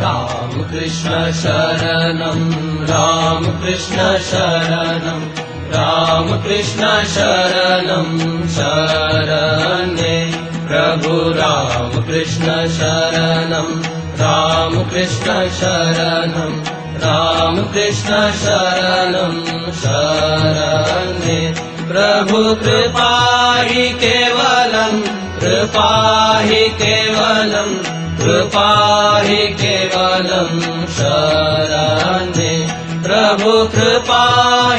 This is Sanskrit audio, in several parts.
राम कृष्ण शरणं राम कृष्ण शरणं राम कृष्ण शरणं शरणे प्रभु राम कृष्ण शरणं राम कृष्ण शरणं राम कृष्ण शरणं शरणे प्रभु कृपा हि केवलं कृपा हि केवलं कृपा हि केवलं शरणे प्रभु कृपा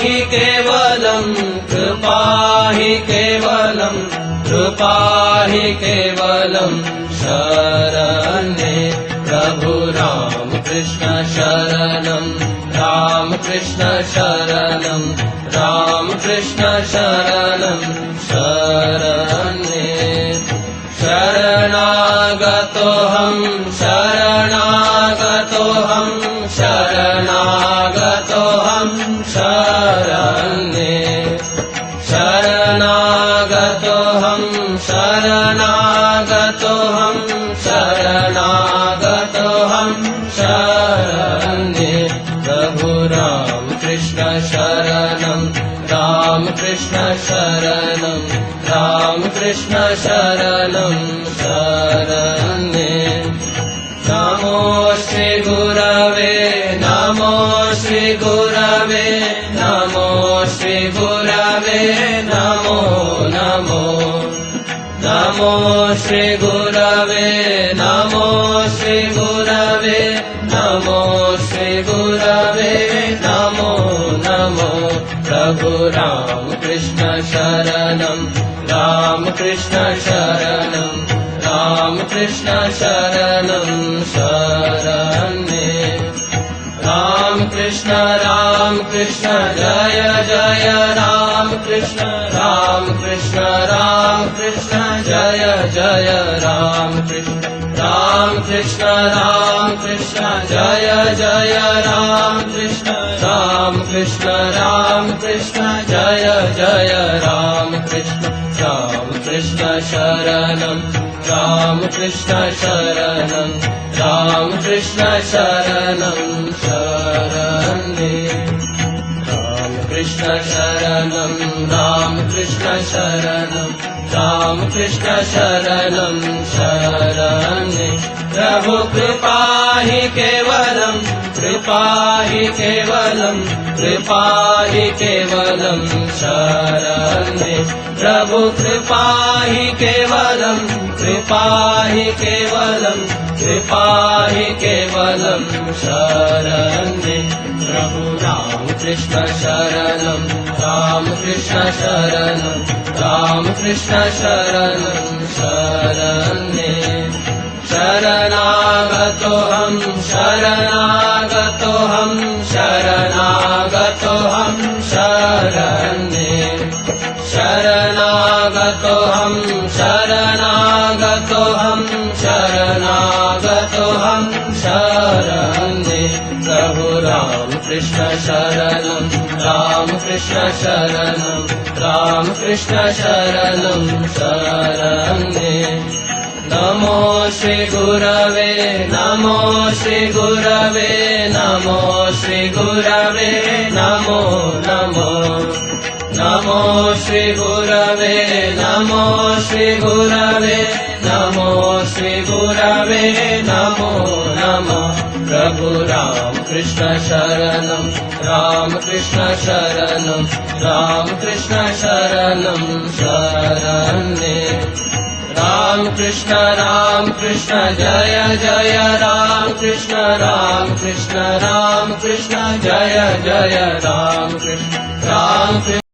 हि केवलं कृपा हि केवलं कृपा हि केवलं शरणे प्रभु राम कृष्ण शरणं राम कृष्ण शरणं राम कृष्ण शरणं शरणे शरणागतोऽहं शरणागतोऽहं शरणागतोऽहं शरणे शरणागतोऽहं शरणागतोऽहं शरणागतोऽहं शरणे प्रभु राम कृष्ण शरणं राम कृष्ण शरणं राम कृष्ण शरणं शरणे नमो श्री गुरवे नमो श्री गुरवे नमो श्री गुरवे नमो नमो नमो श्री गुरवे नमो श्री गुरवे नमो श्री गुरवे नमो नमो प्रभु राम कृष्ण शरणं राम कृष्ण शरणं राम कृष्ण शरणं शरणे राम कृष्ण जय जय राम कृष्ण जय जय राम कृष्ण जय जय राम कृष्ण जय जय राम कृष्ण शरणं राम कृष्ण शरणं राम कृष्ण शरणं शरणे राम कृष्ण शरणं राम कृष्ण शरणं राम कृष्ण शरणं शरणे प्रभु कृपा हि केवलं कृपा हि केवलं कृपा हि केवलं शरणे प्रभु कृपा हि केवलं कृपा हि केवलं कृपा हि केवलं शरणे प्रभु राम कृष्ण शरणं राम कृष्ण शरणं राम कृष्ण शरणं शरणे शरणागतोऽहं शरणागतोऽहं शरणागतोऽहं शरणे शरणागतोऽहं शरणागतोऽहं शरणागतोऽहं शरणे प्रभु राम कृष्ण शरणं राम कृष्ण शरणं राम कृष्ण शरणं शरणे नमो श्री गुरवे नमो श्री गुरवे नमो श्री गुरवे नमो नमो नमो श्री गुरवे नमो श्री गुरवे नमो श्री गुरवे नमो नमो प्रभु राम कृष्ण शरणं राम कृष्ण शरणं राम कृष्ण शरणं शरणे राम कृष्ण जय जय राम कृष्ण जय जय राम कृष्ण